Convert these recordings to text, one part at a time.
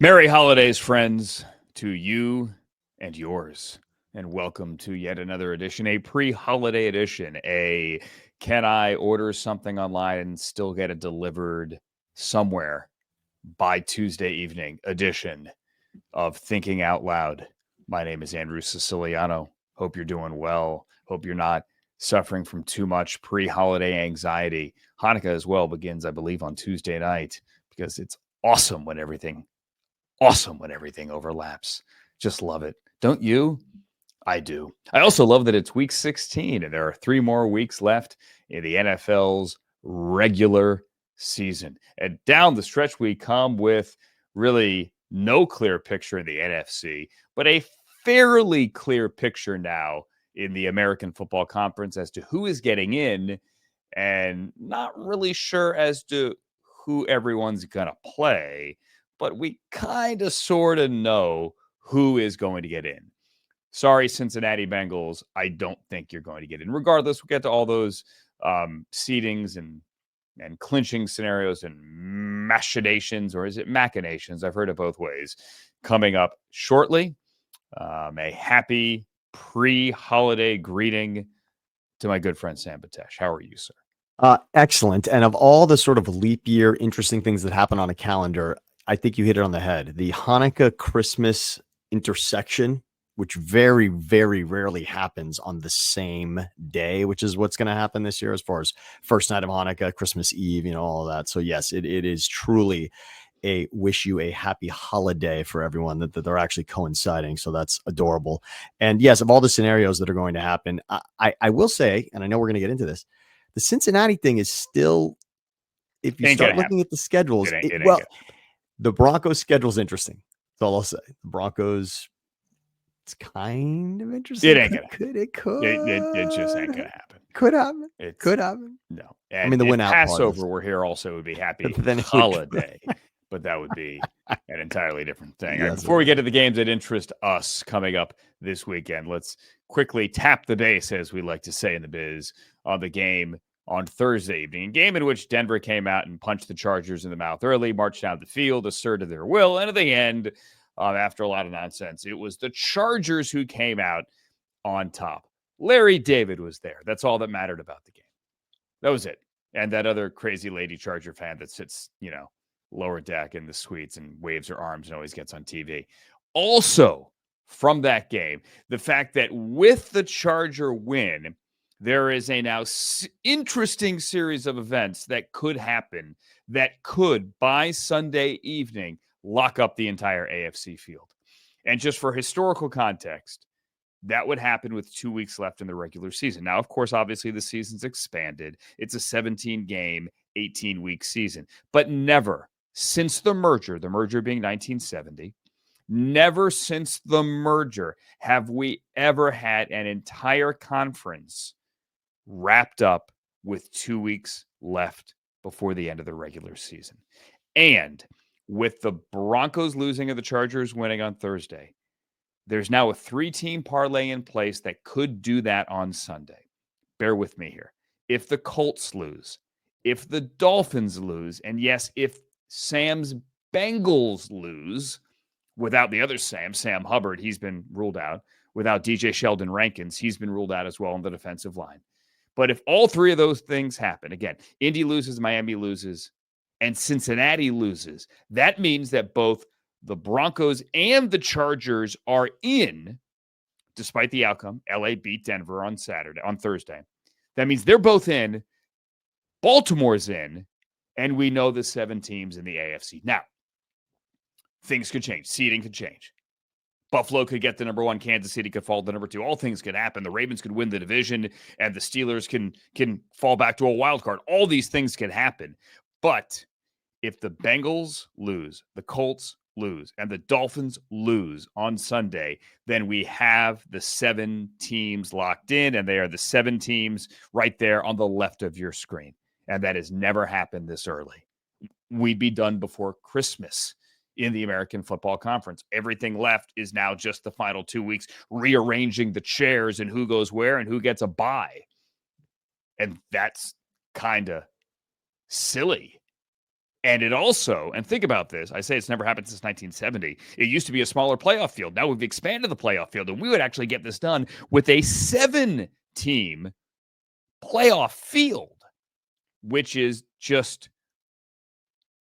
Merry holidays, friends, to you and yours. And welcome to yet another edition, a pre-holiday edition, a can I order something online and still get it delivered somewhere by Tuesday evening edition of Thinking Out Loud. My name is Andrew Siciliano. Hope you're doing well. Hope you're not suffering from too much pre-holiday anxiety. Hanukkah as well begins, I believe, on Tuesday night because it's awesome when everything overlaps. Just love it. Don't you? I do. I also love that it's week 16 and there are 3 more weeks left in the NFL's regular season. And down the stretch, we come with really no clear picture in the NFC, but a fairly clear picture now in the American Football Conference as to who is getting in, and not really sure as to who everyone's going to play, but we kind of sort of know who is going to get in. Sorry, Cincinnati Bengals, I don't think you're going to get in. Regardless, we'll get to all those seedings and clinching scenarios and machinations, or is it machinations? I've heard it both ways, coming up shortly. A happy pre-holiday greeting to my good friend Sam Batesh. How are you, sir? Excellent. And of all the sort of leap year, interesting things that happen on a calendar, I think you hit it on the head. The Hanukkah Christmas intersection, which very, very rarely happens on the same day, which is what's going to happen this year as far as first night of Hanukkah, Christmas Eve, all of that. So yes, it is truly a wish you a happy holiday for everyone that they're actually coinciding. So that's adorable. And yes, of all the scenarios that are going to happen, I will say, and I know we're going to get into this, the Cincinnati thing is still, if you start looking at the schedules, the Broncos schedule is interesting. That's all I'll say. The Broncos, it's kind of interesting. It ain't gonna happen. It just ain't gonna happen. Could happen. No. And I mean, the win out Passover, we're here also would be happy holiday, but that would be an entirely different thing. Yes, before we get to the games that interest us coming up this weekend, let's quickly tap the base, as we like to say in the biz, on the game on Thursday evening. A game in which Denver came out and punched the Chargers in the mouth early, marched down the field, asserted their will, and at the end, after a lot of nonsense, it was the Chargers who came out on top. Larry David was there. That's all that mattered about the game. That was it. And that other crazy lady Charger fan that sits, lower deck in the suites and waves her arms and always gets on TV. Also, from that game, the fact that with the Charger win, there is a now interesting series of events that could happen that could, by Sunday evening, lock up the entire AFC field. And just for historical context, that would happen with 2 weeks left in the regular season. Now, of course, obviously the season's expanded. It's a 17-game, 18-week season. But never since the merger being 1970, never since the merger have we ever had an entire conference wrapped up with 2 weeks left before the end of the regular season. And with the Broncos losing and the Chargers winning on Thursday, there's now a 3-team parlay in place that could do that on Sunday. Bear with me here. If the Colts lose, if the Dolphins lose, and yes, if Sam's Bengals lose, without the other Sam Hubbard, he's been ruled out. Without DJ Sheldon Rankins, he's been ruled out as well on the defensive line. But if all three of those things happen, again, Indy loses, Miami loses, and Cincinnati loses, that means that both the Broncos and the Chargers are in, despite the outcome. LA beat Denver on Thursday. That means they're both in. Baltimore's in, and we know the 7 teams in the AFC. Now, things could change. Seeding could change. Buffalo could get the number 1. Kansas City could fall to number 2. All things could happen. The Ravens could win the division, and the Steelers can fall back to a wild card. All these things could happen. But if the Bengals lose, the Colts lose, and the Dolphins lose on Sunday, then we have the 7 teams locked in, and they are the 7 teams right there on the left of your screen. And that has never happened this early. We'd be done before Christmas in the American Football Conference. Everything left is now just the final 2 weeks, rearranging the chairs and who goes where and who gets a bye. And that's kind of silly. And it also, and think about this, I say it's never happened since 1970. It used to be a smaller playoff field. Now we've expanded the playoff field, and we would actually get this done with a 7-team playoff field, which is just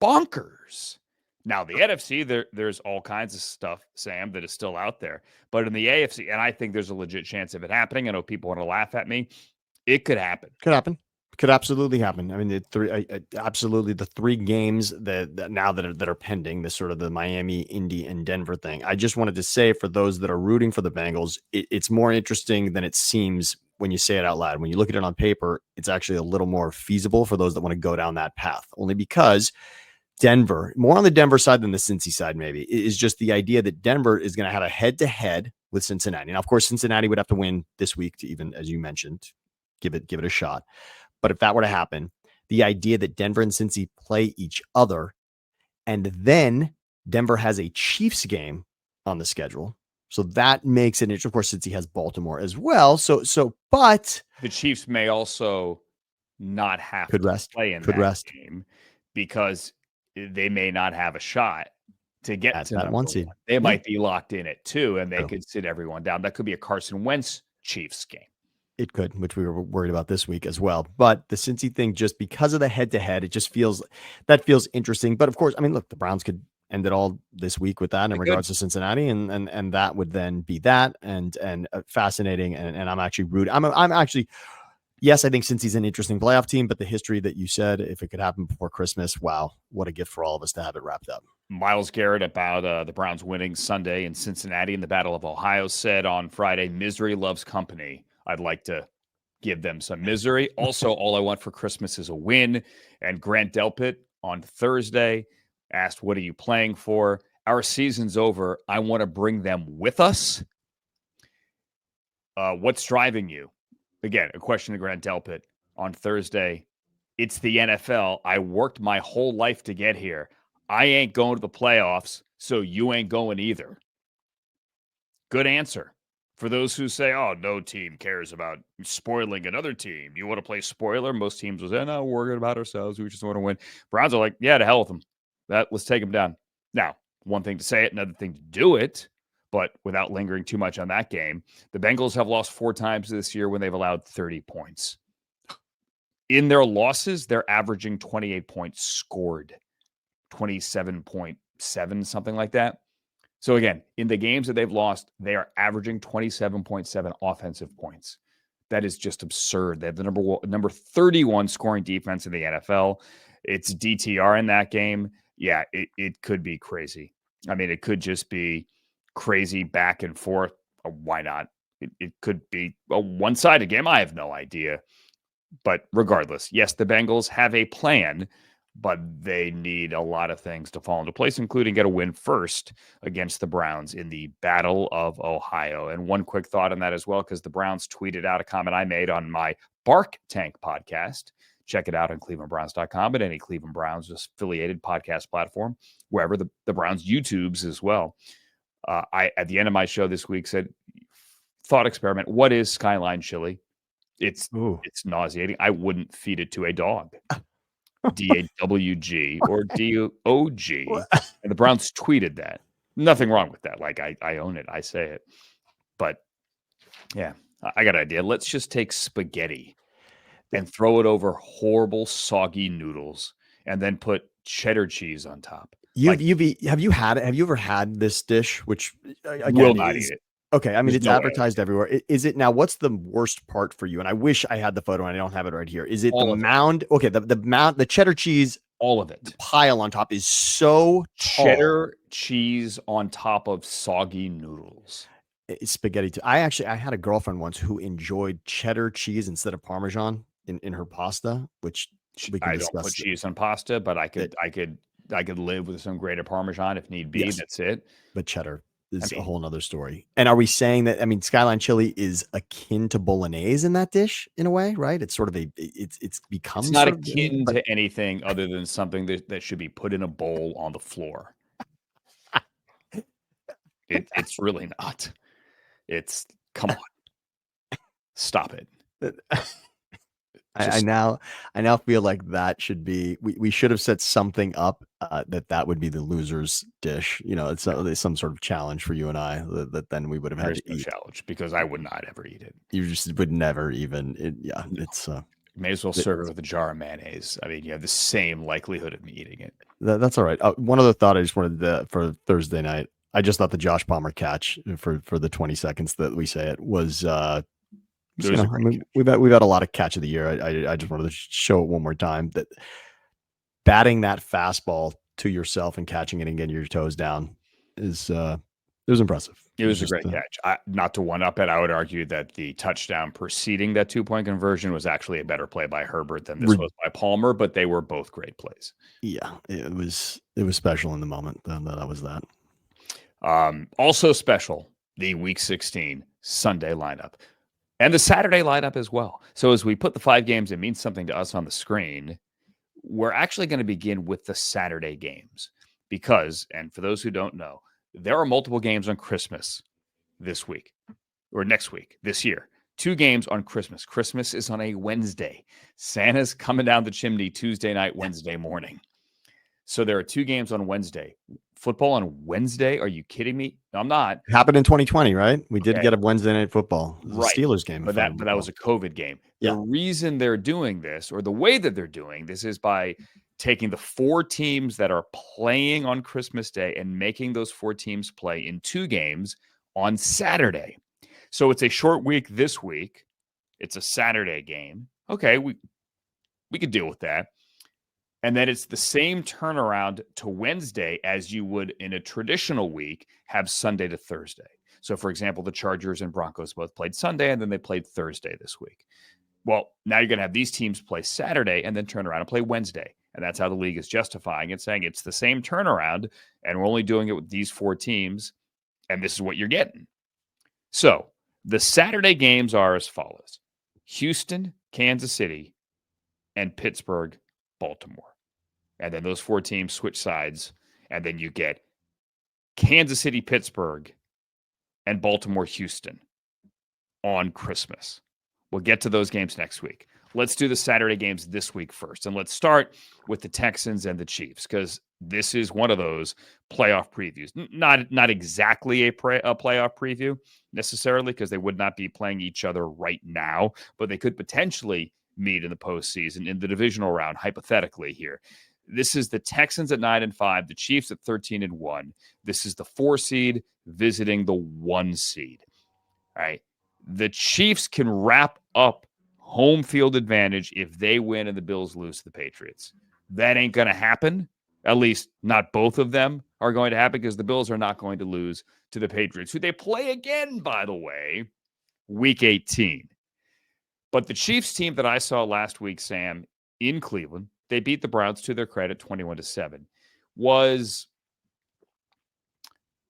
bonkers. Now, the NFC, there's all kinds of stuff, Sam, that is still out there. But in the AFC, and I think there's a legit chance of it happening. I know people want to laugh at me. It could happen. Could happen. Could absolutely happen. I mean, absolutely the 3 games that now that are pending, this sort of the Miami, Indy, and Denver thing. I just wanted to say for those that are rooting for the Bengals, it's more interesting than it seems when you say it out loud. When you look at it on paper, it's actually a little more feasible for those that want to go down that path. Only because Denver, more on the Denver side than the Cincy side, maybe, is just the idea that Denver is going to have a head-to-head with Cincinnati. Now, of course, Cincinnati would have to win this week to even, as you mentioned, give it a shot. But if that were to happen, the idea that Denver and Cincy play each other, and then Denver has a Chiefs game on the schedule, so that makes it interesting. Of course, Cincy has Baltimore as well. But the Chiefs may also not have to play in that game because they may not have a shot to get to that one seed. They might be locked in at 2, and they could sit everyone down. That could be a Carson Wentz Chiefs game. It could, which we were worried about this week as well. But the Cincy thing, just because of the head-to-head, it just feels interesting. But of course, I mean, look, the Browns could end it all this week with that in regards to Cincinnati, and that would then be that and fascinating. And I'm actually rooting. I'm actually, yes, I think Cincy's an interesting playoff team, but the history that you said, if it could happen before Christmas, wow, what a gift for all of us to have it wrapped up. Myles Garrett about the Browns winning Sunday in Cincinnati in the Battle of Ohio said on Friday, "Misery loves company. I'd like to give them some misery. Also, all I want for Christmas is a win." And Grant Delpit on Thursday asked, "What are you playing for? Our season's over. I want to bring them with us." What's driving you? Again, a question to Grant Delpit on Thursday. It's the NFL. I worked my whole life to get here. I ain't going to the playoffs, so you ain't going either. Good answer. For those who say, oh, no team cares about spoiling another team. You want to play spoiler? Most teams will say, no, we're worried about ourselves. We just want to win. Browns are like, yeah, to hell with them. Let's take them down. Now, one thing to say it, another thing to do it, but without lingering too much on that game, the Bengals have lost 4 times this year when they've allowed 30 points. In their losses, they're averaging 28 points scored, 27.7, something like that. So again, in the games that they've lost, they are averaging 27.7 offensive points. That is just absurd. They have the number 31 scoring defense in the NFL. It's DTR in that game. Yeah, it could be crazy. I mean, it could just be crazy back and forth. Why not? It could be a one-sided game. I have no idea. But regardless, yes, the Bengals have a plan, but they need a lot of things to fall into place, including get a win first against the Browns in the Battle of Ohio. And one quick thought on that as well, because the Browns tweeted out a comment I made on my Bark Tank podcast. Check it out on clevelandbrowns.com and any Cleveland Browns affiliated podcast platform, wherever the Browns YouTubes as well. I, at the end of my show this week, said, thought experiment, what is Skyline chili? It's nauseating. I wouldn't feed it to a dog. DAWG or DOG. And the Browns tweeted that. Nothing wrong with that. Like, I own it. I say it. But, yeah, I got an idea. Let's just take spaghetti and throw it over horrible, soggy noodles and then put cheddar cheese on top. Have you ever had this dish, which again, will not eat it. Okay, I mean, it's advertised everywhere. Is it now? What's the worst part for you? And I wish I had the photo, and I don't have it right here. Is it the mound? Okay, the mound, the cheddar cheese, all of it. The pile on top is so cheddar cheese on top of soggy noodles. It's spaghetti too. I had a girlfriend once who enjoyed cheddar cheese instead of Parmesan in her pasta, which we can discuss. Don't put cheese on pasta, but I could live with some grated Parmesan if need be. Yes. That's it. But cheddar is a whole nother story. And are we saying that, Skyline chili is akin to bolognese in that dish in a way, right? It's sort of it's become. It's not akin to anything other than something that should be put in a bowl on the floor. It's really not. Come on. Stop it. I now feel like that should be, we should have set something up that would be the loser's dish. It's some sort of challenge for you and I that then we would have had to eat. Challenge, because I would not ever eat it. You just would never even. It's may as well serve it with a jar of mayonnaise. I mean, you have the same likelihood of me eating it. That's all right. One other thought I just wanted for Thursday night. I just thought the Josh Palmer catch for the 20 seconds that we say it was. We've had a lot of catch of the year. I just wanted to show it one more time that batting that fastball to yourself and catching it and getting your toes down is it was impressive. It was a great catch. Not to one up it, I would argue that the touchdown preceding that 2-point conversion was actually a better play by Herbert than this was by Palmer, but they were both great plays. Yeah, it was special in the moment. That was that. Also special, the Week 16 Sunday lineup. And the Saturday lineup as well. So as we put the 5 games, it means something to us on the screen. We're actually going to begin with the Saturday games because, and for those who don't know, there are multiple games on Christmas this week or next week, this year. 2 games on Christmas. Christmas is on a Wednesday. Santa's coming down the chimney Tuesday night, Wednesday morning. So there are 2 games on Wednesday. Football on Wednesday? Are you kidding me? No, I'm not. It happened in 2020, right? We did get a Wednesday night football. Right. Steelers game. But that was a COVID game. Yeah. The reason they're doing this, or the way that they're doing this, is by taking the 4 teams that are playing on Christmas Day and making those 4 teams play in 2 games on Saturday. So it's a short week this week. It's a Saturday game. Okay, we could deal with that. And then it's the same turnaround to Wednesday as you would in a traditional week have Sunday to Thursday. So, for example, the Chargers and Broncos both played Sunday, and then they played Thursday this week. Well, now you're going to have these teams play Saturday and then turn around and play Wednesday. And that's how the league is justifying it, saying it's the same turnaround, and we're only doing it with these 4 teams, and this is what you're getting. So the Saturday games are as follows: Houston, Kansas City, and Pittsburgh, Baltimore. And then those 4 teams switch sides, and then you get Kansas City, Pittsburgh, and Baltimore, Houston on Christmas. We'll get to those games next week. Let's do the Saturday games this week first, and let's start with the Texans and the Chiefs, because this is one of those playoff previews. Not exactly a playoff preview necessarily, because they would not be playing each other right now, but they could potentially meet in the postseason in the divisional round, hypothetically here. This is the Texans at 9-5, the Chiefs at 13-1. This is the 4 seed visiting the 1 seed. All right. The Chiefs can wrap up home field advantage if they win and the Bills lose to the Patriots. That ain't going to happen. At least not both of them are going to happen, because the Bills are not going to lose to the Patriots, who they play again, by the way, Week 18. But the Chiefs team that I saw last week, Sam, in Cleveland, they beat the Browns, to their credit, 21-7, was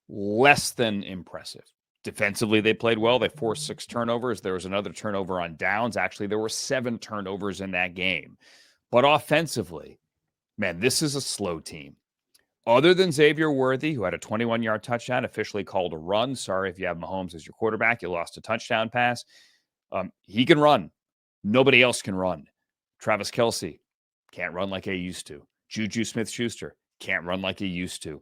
less than impressive. Defensively, they played well. They forced 6 turnovers. There was another turnover on downs. Actually, there were 7 turnovers in that game. But offensively, man, this is a slow team. Other than Xavier Worthy, who had a 21-yard touchdown, officially called a run. Sorry if you have Mahomes as your quarterback. You lost a touchdown pass. He can run. Nobody else can run. Travis Kelce can't run like he used to. Juju Smith-Schuster can't run like he used to.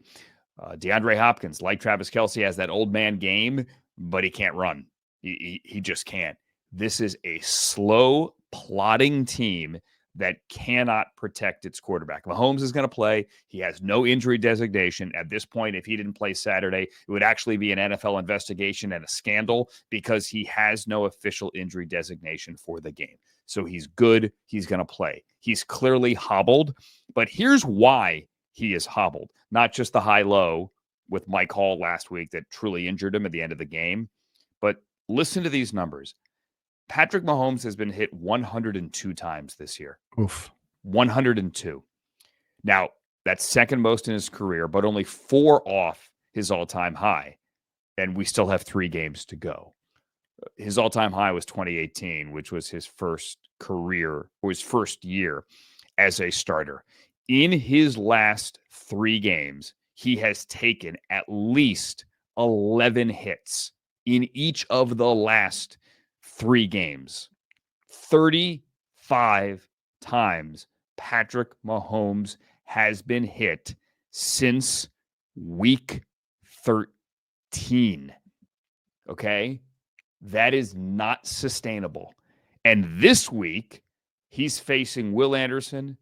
DeAndre Hopkins, like Travis Kelce, has that old man game, but he can't run. He just can't. This is a slow, plodding team that cannot protect its quarterback. Mahomes is going to play. He has no injury designation. At this point, if he didn't play Saturday, it would actually be an NFL investigation and a scandal, because he has no official injury designation for the game. So he's good. He's going to play. He's clearly hobbled, but here's why he is hobbled. Not just the high-low with Mike Hall last week that truly injured him at the end of the game, but listen to these numbers. Patrick Mahomes has been hit 102 times this year. Oof. 102. Now, that's second most in his career, but only 4 off his all-time high, and we still have 3 games to go. His all-time high was 2018, which was his first career, or his first year as a starter. In his last 3 games, he has taken at least 11 hits in each of the last 3 games. 30, 5 times Patrick Mahomes has been hit since week 13. Okay? That is not sustainable. And this week, he's facing Will Anderson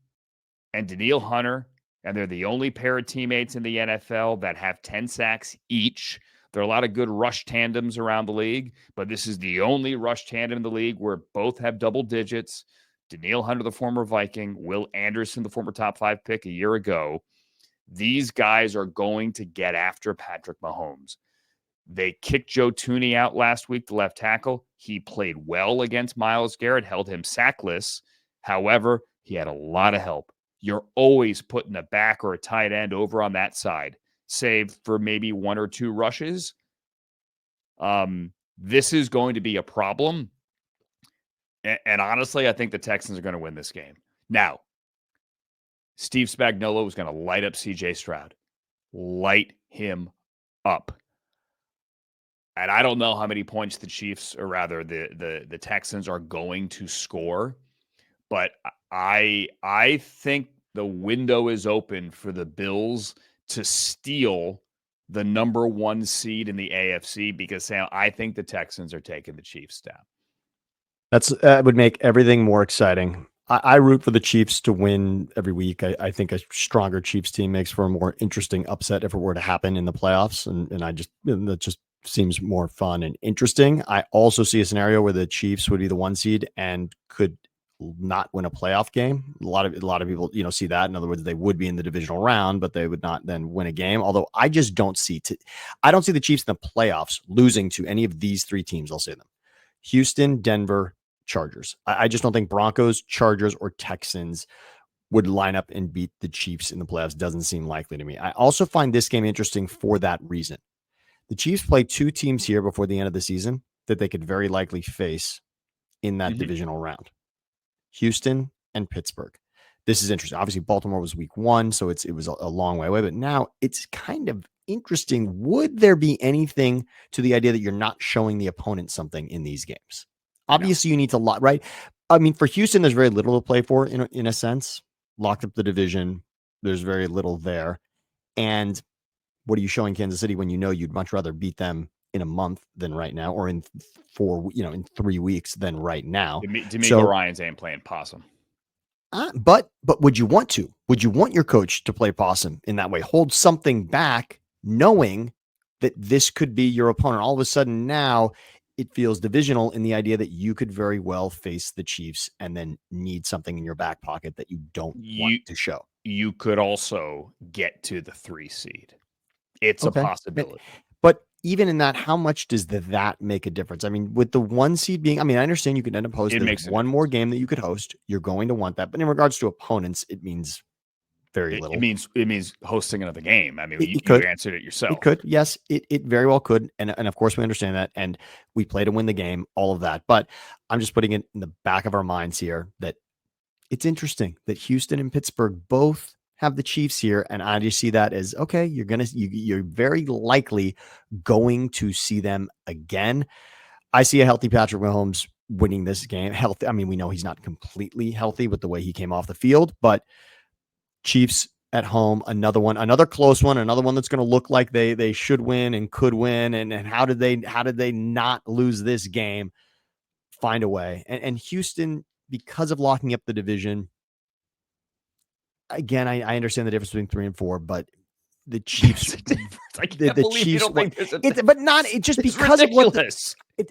and Danielle Hunter, and they're the only pair of teammates in the NFL that have 10 sacks each. There are a lot of good rush tandems around the league, but this is the only rush tandem in the league where both have double digits. Danielle Hunter, the former Viking, Will Anderson, the former top 5 pick a year ago. These guys are going to get after Patrick Mahomes. They kicked Joe Thuney out last week, the left tackle. He played well against Myles Garrett, held him sackless. However, he had a lot of help. You're always putting a back or a tight end over on that side, save for maybe 1 or 2 rushes. This is going to be a problem. And honestly, I think the Texans are going to win this game. Now, Steve Spagnuolo is going to light up C.J. Stroud. Light him up. And I don't know how many points the Chiefs, or rather the Texans, are going to score. But I think the window is open for the Bills to steal the number 1 seed in the AFC, because Sam, I think the Texans are taking the Chiefs down. That would make everything more exciting. I root for the Chiefs to win every week. I think a stronger Chiefs team makes for a more interesting upset if it were to happen in the playoffs. And that just seems more fun and interesting. I also see a scenario where the Chiefs would be the 1 seed and could not win a playoff game. A lot of people, see that. In other words, they would be in the divisional round, but they would not then win a game. Although I just don't see the Chiefs in the playoffs losing to any of these 3 teams. I'll say them: Houston, Denver, Chargers. I just don't think Broncos, Chargers, or Texans would line up and beat the Chiefs in the playoffs. Doesn't seem likely to me. I also find this game interesting for that reason. The Chiefs play 2 teams here before the end of the season that they could very likely face in that divisional round: Houston and Pittsburgh. This is interesting. Obviously, Baltimore was week 1, so it was a long way away. But now it's kind of interesting. Would there be anything to the idea that you're not showing the opponent something in these games? Obviously, you need to lot, right? I mean, for Houston, there's very little to play for in a sense. Locked up the division. There's very little there. And what are you showing Kansas City when you'd much rather beat them in a month than right now, or in 3 weeks than right now? DeMeco Ryans ain't playing possum. But would you want to? Would you want your coach to play possum in that way? Hold something back, knowing that this could be your opponent. All of a sudden now it feels divisional in the idea that you could very well face the Chiefs and then need something in your back pocket that you don't want to show. You could also get to the 3 seed. It's a possibility. But even in that, how much does that make a difference? I mean, with the 1 seed being, I understand you could end up hosting one more game that you could host. You're going to want that. But in regards to opponents, it means very little. It means hosting another game. I mean, you answered it yourself. It could. Yes, it very well could. And of course, we understand that. And we play to win the game, all of that. But I'm just putting it in the back of our minds here that it's interesting that Houston and Pittsburgh both have the Chiefs here. And I just see that as, okay, you're very likely going to see them again. I see a healthy Patrick Mahomes winning this game. Healthy. I mean, we know he's not completely healthy with the way he came off the field, but Chiefs at home, another close one, another one that's going to look like they should win and could win. And how did they not lose this game? Find a way. And Houston, because of locking up the division, again, I understand the difference between 3 and 4, but the Chiefs, I can't believe you don't think there's a difference. But not just it's because ridiculous. of what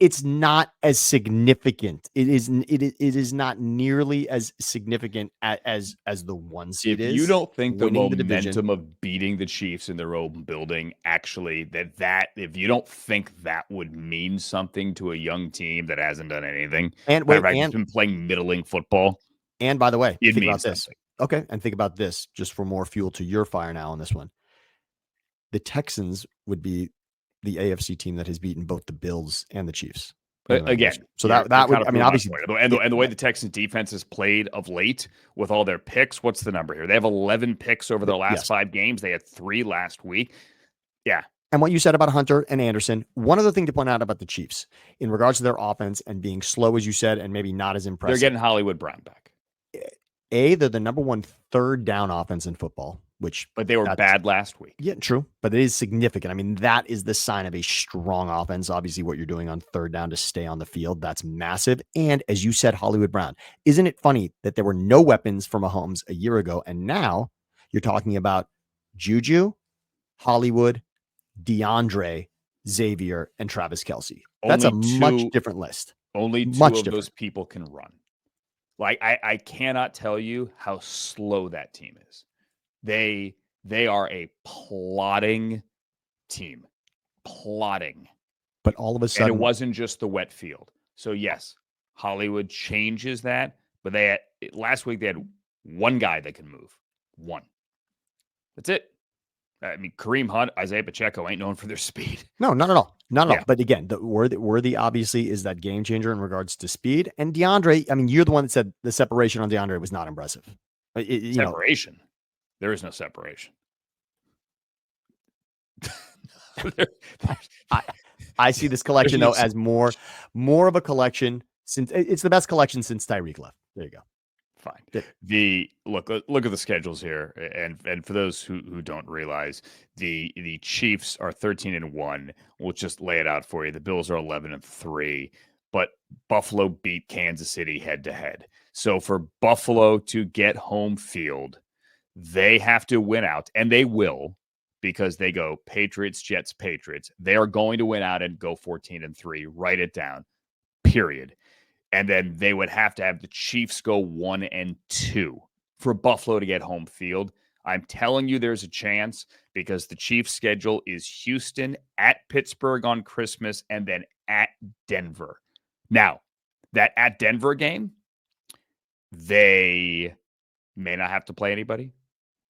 it's not as significant. It is not nearly as significant as the 1 seed is. If you don't think the momentum of beating the Chiefs in their own building, actually, that if you don't think that would mean something to a young team that hasn't done anything, and been playing middling football. And by the way, it think means about this. Okay, and think about this, just for more fuel to your fire now on this one. The Texans would be the AFC team that has beaten both the Bills and the Chiefs. Again, so that would, obviously, and the way the Texans defense has played of late with all their picks, what's the number here? They have 11 picks over their last 5 games. They had 3 last week. Yeah. And what you said about Hunter and Anderson, one other thing to point out about the Chiefs in regards to their offense and being slow, as you said, and maybe not as impressive. They're getting Hollywood Brown back. They're the number one third down offense in football, but they were bad last week. Yeah, true. But it is significant. I mean, that is the sign of a strong offense. Obviously, what you're doing on third down to stay on the field, that's massive. And as you said, Hollywood Brown. Isn't it funny that there were no weapons for Mahomes a year ago, and now you're talking about Juju, Hollywood, DeAndre, Xavier, and Travis Kelce? That's much different list. Only two of those people can run. Like, I cannot tell you how slow that team is. They are a plodding team. Plodding. But all of a sudden, and it wasn't just the wet field. So yes, Hollywood changes that. But last week they had one guy that can move. One. That's it. I mean, Kareem Hunt, Isaiah Pacheco ain't known for their speed. No, not at all. Not at all. But again, the Worthy obviously is that game changer in regards to speed. And DeAndre, I mean, you're the one that said the separation on DeAndre was not impressive. Separation? There is no separation. I see this collection, though, as more of a collection since it's the best collection since Tyreek left. There you go. Fine. Look at the schedules here, and for those who don't realize, the Chiefs are 13-1. We'll just lay it out for you. The Bills are 11-3, but Buffalo beat Kansas City head to head. So for Buffalo to get home field, they have to win out, and they will, because they go Patriots, Jets, Patriots. They are going to win out and go 14-3. Write it down. Period. And then they would have to have the Chiefs go 1-2 for Buffalo to get home field. I'm telling you there's a chance, because the Chiefs' schedule is Houston, at Pittsburgh on Christmas, and then at Denver. Now, that at Denver game, they may not have to play anybody.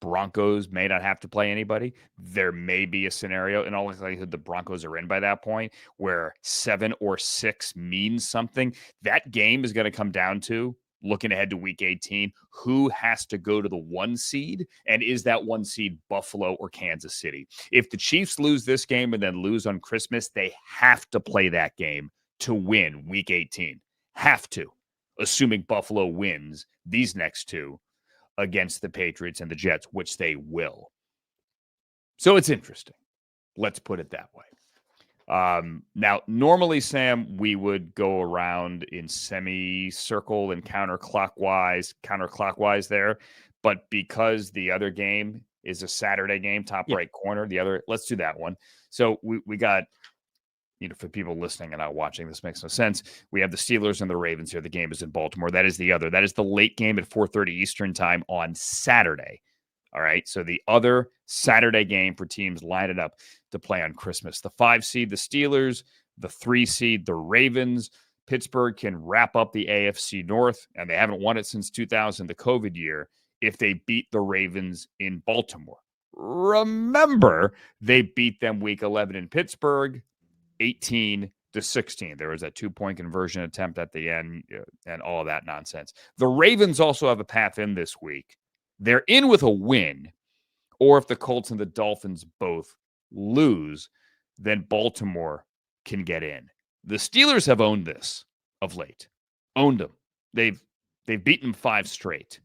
Broncos may not have to play anybody. There may be a scenario, in all likelihood, the Broncos are in by that point, where 7 or 6 means something. That game is going to come down to, looking ahead to week 18, who has to go to the 1 seed, and is that 1 seed Buffalo or Kansas City? If the Chiefs lose this game and then lose on Christmas, they have to play that game to win week 18. Have to, assuming Buffalo wins these next 2 against the Patriots and the Jets, which they will. So it's interesting. Let's put it that way. Now, normally, Sam, we would go around in semicircle and counterclockwise there. But because the other game is a Saturday game, top right corner, let's do that one. So we got, for people listening and not watching, this makes no sense. We have the Steelers and the Ravens here. The game is in Baltimore. That is the late game at 4:30 Eastern time on Saturday. All right. So the other Saturday game for teams lining up to play on Christmas. The 5 seed, the Steelers, the 3 seed, the Ravens. Pittsburgh can wrap up the AFC North, and they haven't won it since 2000, the COVID year, if they beat the Ravens in Baltimore. Remember, they beat them week 11 in Pittsburgh, 18-16. There was a 2-point conversion attempt at the end and all of that nonsense. The Ravens also have a path in this week. They're in with a win, or if the Colts and the Dolphins both lose, then Baltimore can get in. The Steelers have owned this of late. Owned them. They've beaten them 5 straight.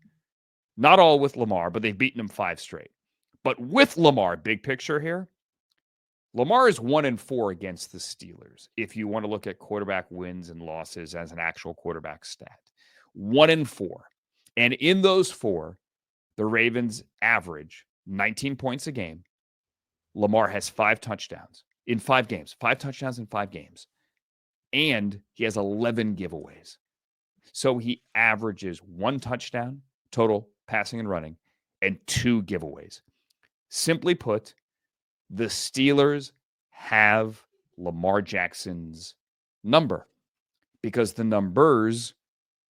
Not all with Lamar, but they've beaten them 5 straight. But with Lamar, big picture here, Lamar is 1-4 against the Steelers, if you want to look at quarterback wins and losses as an actual quarterback stat. 1-4. And in those 4, the Ravens average 19 points a game. Lamar has 5 touchdowns in 5 games. 5 touchdowns in 5 games. And he has 11 giveaways. So he averages 1 touchdown total passing and running and 2 giveaways. Simply put, the Steelers have Lamar Jackson's number, because the numbers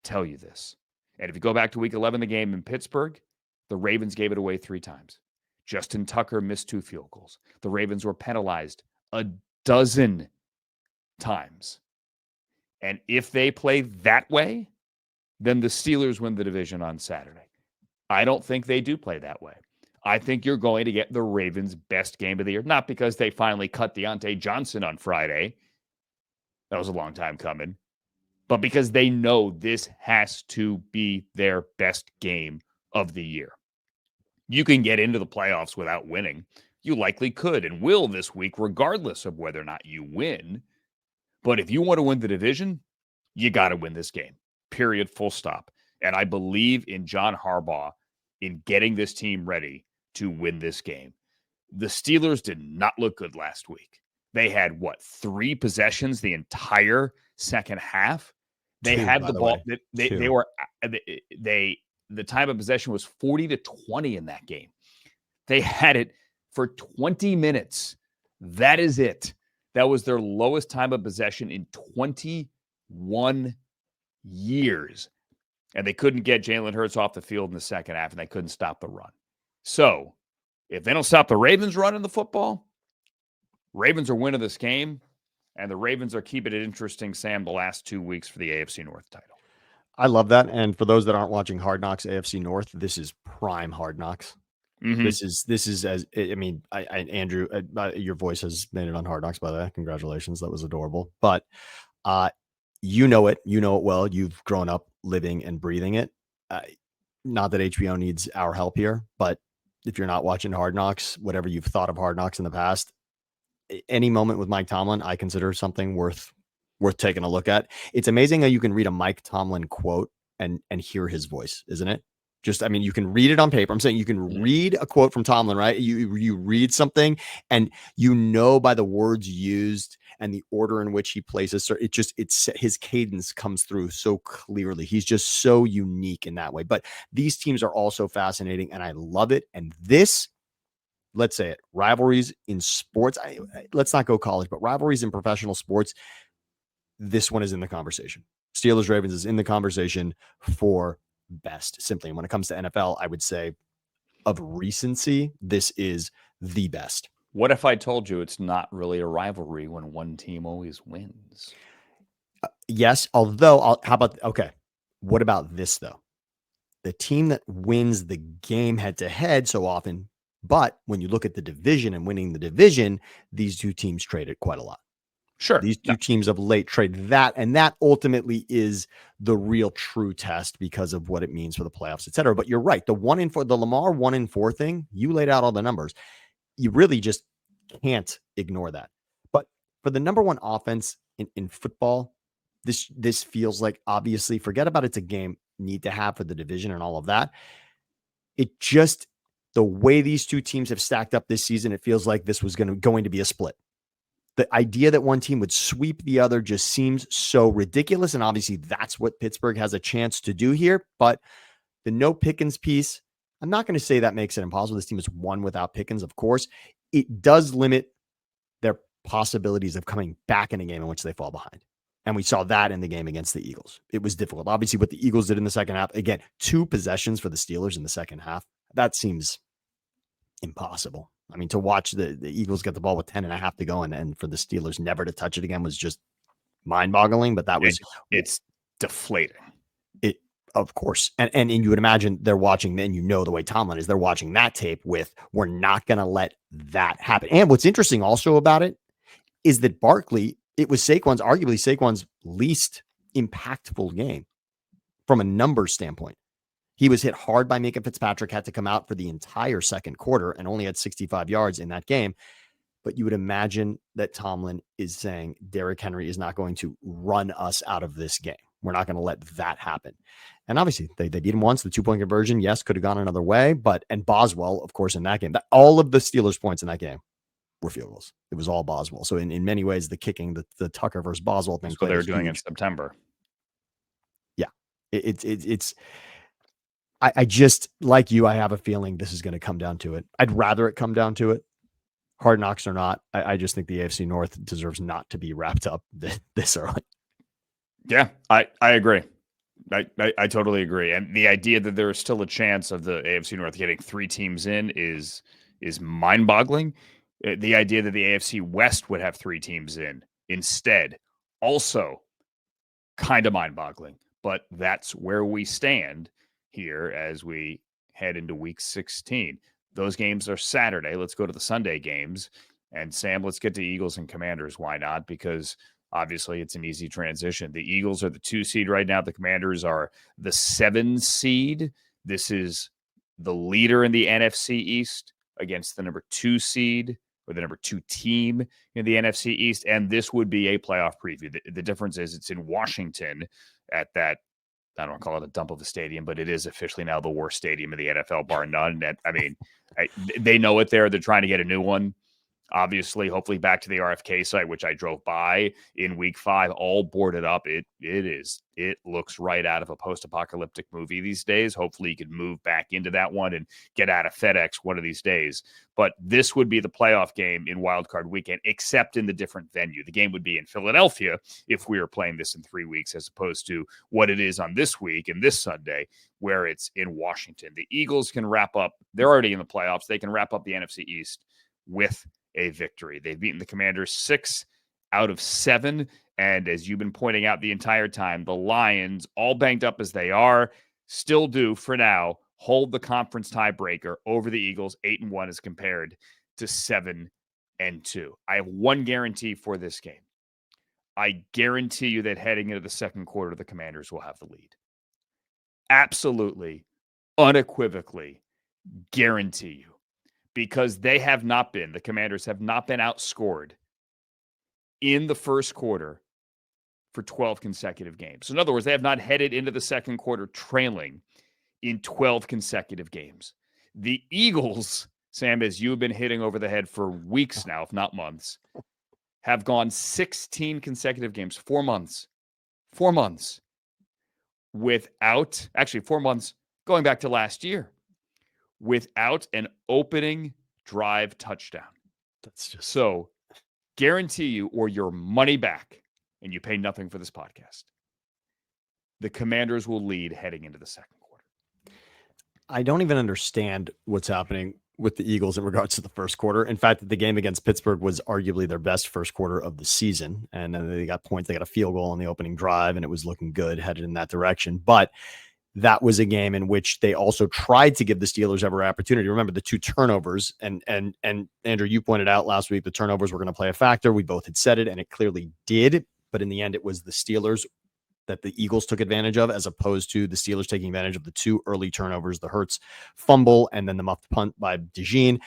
tell you this. And if you go back to week 11, the game in Pittsburgh, the Ravens gave it away 3 times. Justin Tucker missed 2 field goals. The Ravens were penalized a dozen times. And if they play that way, then the Steelers win the division on Saturday. I don't think they do play that way. I think you're going to get the Ravens' best game of the year, not because they finally cut Deontay Johnson on Friday. That was a long time coming. But because they know this has to be their best game of the year. You can get into the playoffs without winning. You likely could and will this week, regardless of whether or not you win. But if you want to win the division, you got to win this game, period, full stop. And I believe in John Harbaugh in getting this team ready to win this game. The Steelers did not look good last week. They had, 3 possessions the entire second half? They had the ball. The time of possession was 40-20 in that game. They had it for 20 minutes. That is it. That was their lowest time of possession in 21 years. And they couldn't get Jalen Hurts off the field in the second half, and they couldn't stop the run. So if they don't stop the Ravens running the football, Ravens are winning this game. And the Ravens are keeping it interesting, Sam, the last 2 weeks for the AFC North title. I love that. And for those that aren't watching Hard Knocks AFC North, this is prime Hard Knocks. Mm-hmm. This is as I mean, Andrew, your voice has made it on Hard Knocks, by the way. Congratulations. That was adorable. But you know it well. You've grown up living and breathing it. Not that HBO needs our help here, but if you're not watching Hard Knocks, whatever you've thought of Hard Knocks in the past, any moment with Mike Tomlin, I consider something worth taking a look at. It's amazing how you can read a Mike Tomlin quote and hear his voice, isn't it? You can read it on paper. I'm saying you can read a quote from Tomlin, right? You read something and by the words used and the order in which he places, his cadence comes through so clearly. He's just so unique in that way. But these teams are also fascinating and I love it. And this, let's say it, rivalries in sports. Let's not go college, but rivalries in professional sports. This one is in the conversation. Steelers Ravens is in the conversation for best. Simply, and when it comes to NFL, I would say of recency, this is the best. What if I told you it's not really a rivalry when one team always wins? Yes, although what about this though? The team that wins the game head to head so often. But when you look at the division and winning the division, these two teams traded quite a lot. Sure. These two teams of late trade that, and that ultimately is the real true test because of what it means for the playoffs, et cetera. But you're right. The Lamar 1-4 thing, you laid out all the numbers. You really just can't ignore that. But for the number one offense in football, this feels like, obviously, forget about it's a game need to have for the division and all of that. It just, the way these two teams have stacked up this season, it feels like this was going to be a split. The idea that one team would sweep the other just seems so ridiculous. And obviously that's what Pittsburgh has a chance to do here. But the no Pickens piece, I'm not going to say that makes it impossible. This team has won without Pickens, of course. It does limit their possibilities of coming back in a game in which they fall behind. And we saw that in the game against the Eagles. It was difficult. Obviously, what the Eagles did in the second half, again, 2 possessions for the Steelers in the second half, that seems impossible. I mean, to watch the Eagles get the ball with 10.5 to go and for the Steelers never to touch it again was just mind-boggling. But it's deflating. It, of course. And you would imagine they're watching, then the way Tomlin is, they're watching that tape with, we're not going to let that happen. And what's interesting also about it is that Barkley, it was arguably Saquon's least impactful game from a numbers standpoint. He was hit hard by Minka Fitzpatrick, had to come out for the entire second quarter and only had 65 yards in that game. But you would imagine that Tomlin is saying Derrick Henry is not going to run us out of this game. We're not going to let that happen. And obviously they beat him once. The 2-point conversion, yes, could have gone another way. And Boswell, of course, in that game, all of the Steelers points in that game were field goals. It was all Boswell. So in many ways, the kicking, the Tucker versus Boswell thing. That's what they were doing in September. Yeah. It's I just, like you, I have a feeling this is going to come down to it. I'd rather it come down to it. Hard Knocks or not, I just think the AFC North deserves not to be wrapped up this early. Yeah, I agree. I totally agree. And the idea that there is still a chance of the AFC North getting 3 teams in is mind-boggling. The idea that the AFC West would have 3 teams in instead, also kind of mind-boggling. But that's where we stand here as we head into week 16. Those games are Saturday. Let's go to the Sunday games. And Sam, let's get to Eagles and Commanders. Why not? Because obviously it's an easy transition. The Eagles are the 2 seed right now. The Commanders are the 7 seed. This is the leader in the NFC East against the number 2 seed, or the number 2 team in the NFC East. And this would be a playoff preview. The difference is it's in Washington at that, I don't want to call it a dump of a stadium, but it is officially now the worst stadium in the NFL, bar none. They know it there. They're trying to get a new one. Obviously, hopefully back to the RFK site, which I drove by in week 5, all boarded up. It looks right out of a post-apocalyptic movie these days. Hopefully you could move back into that one and get out of FedEx one of these days. But this would be the playoff game in wildcard weekend, except in the different venue. The game would be in Philadelphia if we were playing this in 3 weeks, as opposed to what it is on this week and this Sunday, where it's in Washington. The Eagles can wrap up. They're already in the playoffs. They can wrap up the NFC East with a victory. They've beaten the Commanders 6 out of 7. And as you've been pointing out the entire time, the Lions, all banged up as they are, still do, for now, hold the conference tiebreaker over the Eagles. 8-1 as compared to 7-2. I have one guarantee for this game. I guarantee you that heading into the second quarter, the Commanders will have the lead. Absolutely, unequivocally guarantee you. Because they have not been, the Commanders have not been outscored in the first quarter for 12 consecutive games. So in other words, they have not headed into the second quarter trailing in 12 consecutive games. The Eagles, Sam, as you've been hitting over the head for weeks now, if not months, have gone 16 consecutive games, 4 months. 4 months. Without, actually 4 months going back to last year, without an opening drive touchdown. That's just so guarantee you, or your money back, and you pay nothing for this podcast, the Commanders will lead heading into the second quarter. I don't even understand what's happening with the Eagles in regards to the first quarter. In fact, the game against Pittsburgh was arguably their best first quarter of the season. And then they got points. They got a field goal on the opening drive, and it was looking good, headed in that direction. But that was a game in which they also tried to give the Steelers every opportunity. Remember the 2 turnovers, and Andrew, you pointed out last week the turnovers were going to play a factor. We both had said it, and it clearly did. But in the end, it was the Steelers that the Eagles took advantage of, as opposed to the Steelers taking advantage of the 2 early turnovers, the Hurts fumble and then the muffed punt by DeJean.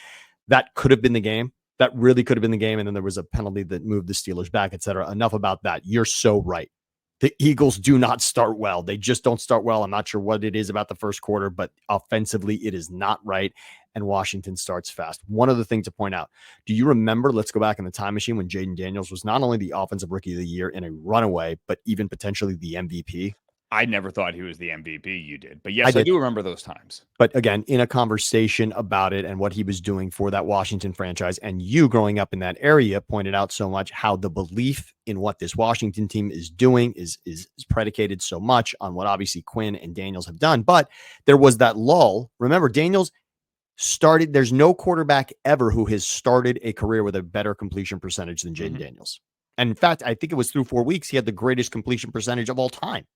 That could have been the game. That really could have been the game. And then there was a penalty that moved the Steelers back, etc. Enough about that. You're so right. The Eagles do not start well. They just don't start well. I'm not sure what it is about the first quarter, but offensively, it is not right. And Washington starts fast. One other thing to point out. Do you remember, let's go back in the time machine, when Jaden Daniels was not only the offensive rookie of the year in a runaway, but even potentially the MVP? I never thought he was the MVP. You did. But yes, I do remember those times. But again, in a conversation about it and what he was doing for that Washington franchise, and you growing up in that area pointed out so much how the belief in what this Washington team is doing is predicated so much on what obviously Quinn and Daniels have done. But there was that lull. Remember, Daniels started, there's no quarterback ever who has started a career with a better completion percentage than Jaden Daniels. And in fact, I think it was through 4 weeks, he had the greatest completion percentage of all time.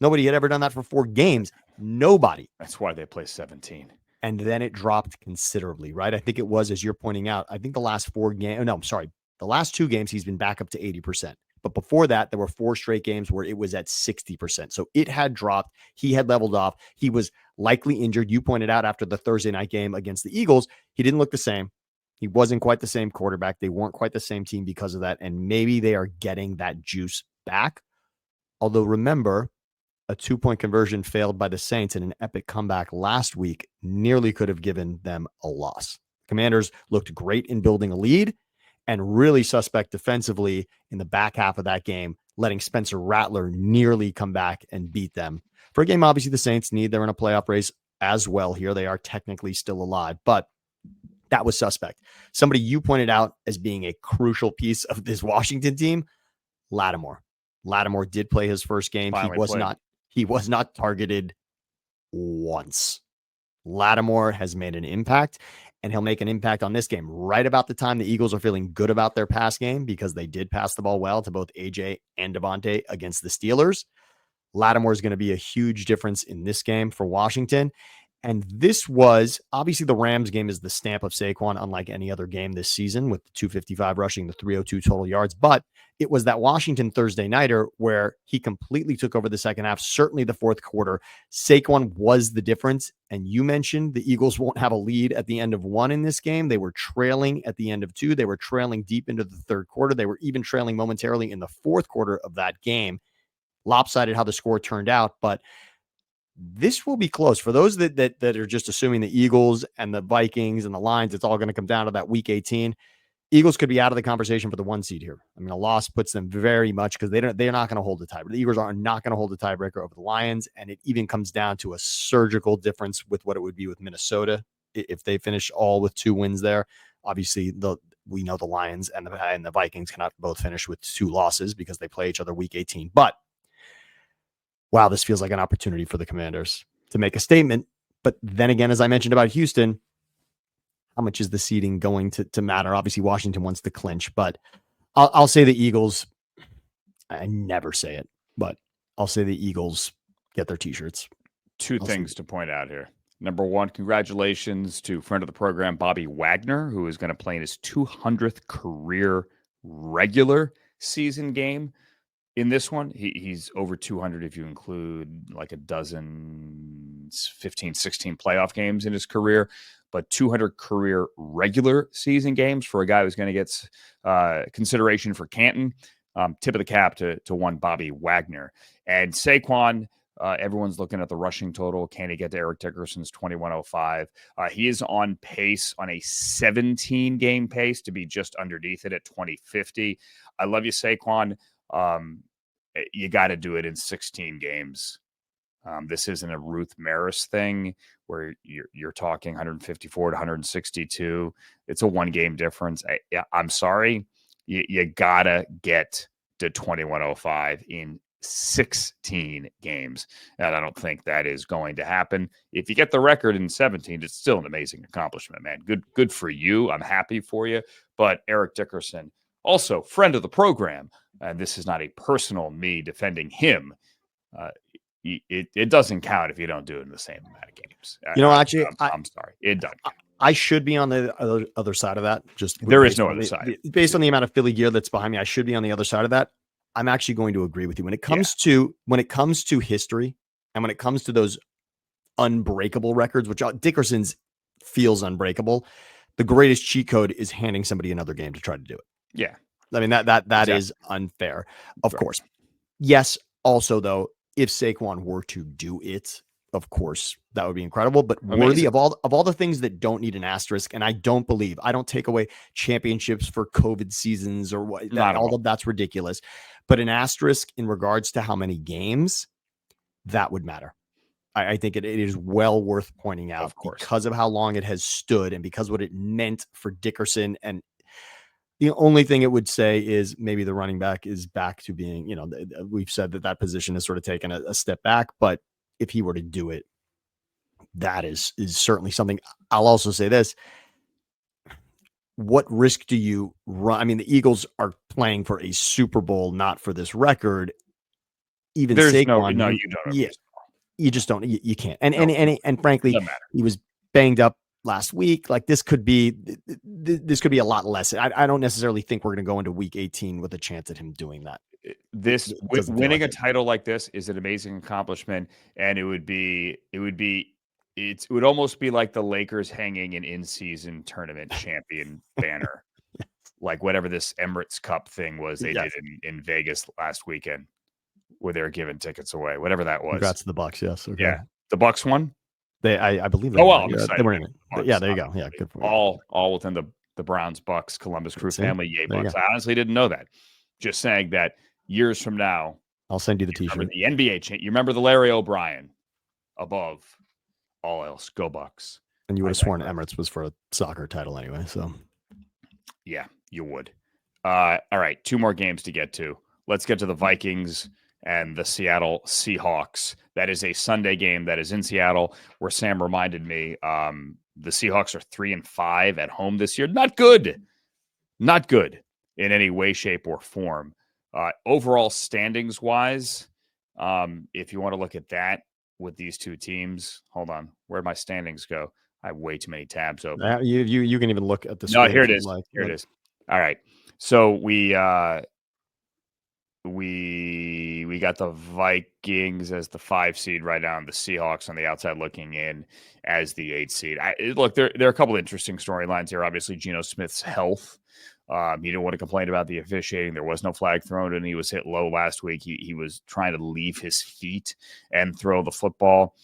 Nobody had ever done that for 4 games. Nobody. That's why they play 17. And then it dropped considerably, right? I think it was, as you're pointing out, I think the last 4 games, no, I'm sorry. The last 2 games, he's been back up to 80%. But before that, there were 4 straight games where it was at 60%. So it had dropped. He had leveled off. He was likely injured. You pointed out after the Thursday night game against the Eagles, he didn't look the same. He wasn't quite the same quarterback. They weren't quite the same team because of that. And maybe they are getting that juice back. Although remember, a 2-point conversion failed by the Saints in an epic comeback last week nearly could have given them a loss. Commanders looked great in building a lead and really suspect defensively in the back half of that game, letting Spencer Rattler nearly come back and beat them. For a game, obviously, the Saints need. They're in a playoff race as well here. They are technically still alive, but that was suspect. Somebody you pointed out as being a crucial piece of this Washington team, Lattimore. Lattimore did play his first game. He was not targeted once. Lattimore has made an impact, and he'll make an impact on this game right about the time the Eagles are feeling good about their pass game, because they did pass the ball well to both AJ and Devontae against the Steelers. Lattimore is going to be a huge difference in this game for Washington. And this was obviously the Rams game is the stamp of Saquon, unlike any other game this season, with the 255 rushing, the 302 total yards. But it was that Washington Thursday nighter where he completely took over the second half, certainly the fourth quarter. Saquon was the difference. And you mentioned the Eagles won't have a lead at the end of one in this game. They were trailing at the end of two. They were trailing deep into the third quarter. They were even trailing momentarily in the fourth quarter of that game. Lopsided how the score turned out, but this will be close for those that are just assuming the Eagles and the Vikings and the Lions. It's all going to come down to that week 18. Eagles could be out of the conversation for the 1 seed here. I mean, a loss puts them very much because they're not going to hold the tie. The Eagles are not going to hold the tiebreaker over the Lions, and it even comes down to a surgical difference with what it would be with Minnesota if they finish all with 2 wins there. Obviously, we know the Lions and the Vikings cannot both finish with 2 losses because they play each other week 18. But wow, this feels like an opportunity for the Commanders to make a statement. But then again, as I mentioned about Houston, how much is the seeding going to matter? Obviously, Washington wants to clinch, but I'll say the Eagles. I never say it, but I'll say the Eagles get their T-shirts. Two things to point out here. Number one, congratulations to friend of the program, Bobby Wagner, who is going to play in his 200th career regular season game. In this one, he's over 200 if you include like a dozen, 15, 16 playoff games in his career, but 200 career regular season games for a guy who's going to get consideration for Canton. Tip of the cap to one Bobby Wagner. And Saquon, everyone's looking at the rushing total. Can he get to Eric Dickerson's 2105? He is on pace on a 17-game pace to be just underneath it at 2050. I love you, Saquon. You got to do it in 16 games. This isn't a Ruth Maris thing where you're talking 154 to 162. It's a 1-game difference. I'm sorry. You got to get to 2105 in 16 games. And I don't think that is going to happen. If you get the record in 17, it's still an amazing accomplishment, man. Good for you. I'm happy for you. But Eric Dickerson, also friend of the program, and this is not a personal me defending him. It doesn't count if you don't do it in the same amount of games. Actually, I'm sorry. It doesn't count. I should be on the other side of that. Just there is no other side. Based on the amount of Philly gear that's behind me, I should be on the other side of that. I'm actually going to agree with you when it comes to history and when it comes to those unbreakable records, which Dickerson's feels unbreakable. The greatest cheat code is handing somebody another game to try to do it. Yeah. I mean, that exactly. Is unfair, of course. Yes. Also, though, if Saquon were to do it, of course, that would be incredible, but amazing. Worthy of all the things that don't need an asterisk. And I don't take away championships for COVID seasons or what. All of that's ridiculous. But an asterisk in regards to how many games, that would matter. I think it is well worth pointing out, of course, because of how long it has stood and because what it meant for Dickerson. And the only thing it would say is maybe the running back is back to being, we've said that position has sort of taken a step back, but if he were to do it, that is certainly something. I'll also say this. What risk do you run? I mean, the Eagles are playing for a Super Bowl, not for this record. Even there's Saquon, no, you don't. Yeah, you just don't. You can't. And frankly, he was banged up last week. Like this could be a lot less. I don't necessarily think we're going to go into week 18 with a chance at him doing that. Winning a title like this is an amazing accomplishment, and it would almost be like the Lakers hanging an in-season tournament champion banner, like whatever this Emirates Cup thing was they did in Vegas last weekend, where they were giving tickets away, whatever that was. Congrats to the Bucks, yes. Okay. Yeah, the Bucks won. I believe. They I'm excited. They were in it. Bucks, yeah, there you go. Yeah, good for you. All within the Browns, Bucks, Columbus Crew family. Yay, Bucks! I honestly didn't know that. Just saying that years from now, I'll send you the T-shirt. The NBA. You remember the Larry O'Brien above all else. Go Bucks! And you would have sworn Emirates was for a soccer title anyway. So, yeah, you would. All right, 2 more games to get to. Let's get to the Vikings and the Seattle Seahawks. That is a Sunday game that is in Seattle, where Sam reminded me the Seahawks are 3-5 at home this year. Not good in any way, shape, or form. Overall standings wise, if you want to look at that, with these two teams. Hold on. Where'd my standings go? I have way too many tabs open. You can even look at the screen. No, here it is. Like. Here it is. All right. So we got the Vikings as the 5 seed right now, and the Seahawks on the outside looking in as the 8 seed. Look, there are a couple of interesting storylines here. Obviously, Geno Smith's health. He didn't want to complain about the officiating. There was no flag thrown, and he was hit low last week. He was trying to leave his feet and throw the football.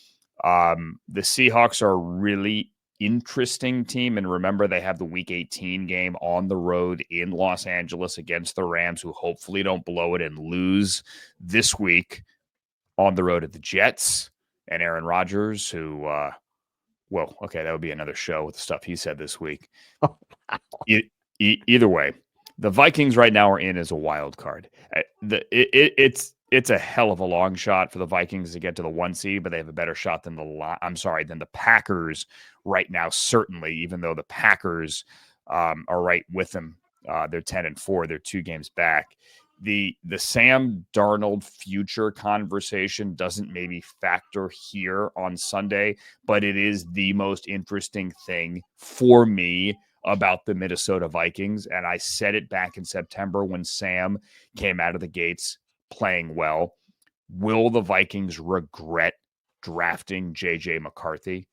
The Seahawks are a really interesting team, and remember, they have the Week 18 game on the road in Los Angeles against the Rams, who hopefully don't blow it and lose this week on the road at the Jets. And Aaron Rodgers, who, well, okay, that would be another show with the stuff he said this week. Oh, wow. Either way, the Vikings right now are in as a wild card. It's a hell of a long shot for the Vikings to get to the 1 seed, but they have a better shot than the Packers right now, certainly, even though the Packers are right with them. They're 10-4. They're 2 games back. The Sam Darnold future conversation doesn't maybe factor here on Sunday, but it is the most interesting thing for me about the Minnesota Vikings. And I said it back in September when Sam came out of the gates playing well. Will the Vikings regret drafting J.J. McCarthy?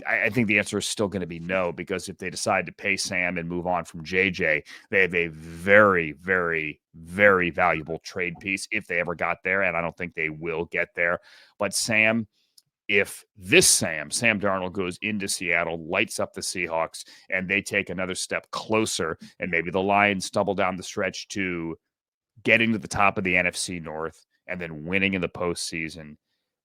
I think the answer is still going to be no, because if they decide to pay Sam and move on from JJ, they have a very, very, very valuable trade piece if they ever got there. And I don't think they will get there. But Sam, if this Sam Darnold goes into Seattle, lights up the Seahawks, and they take another step closer, and maybe the Lions stumble down the stretch to getting to the top of the NFC North and then winning in the postseason,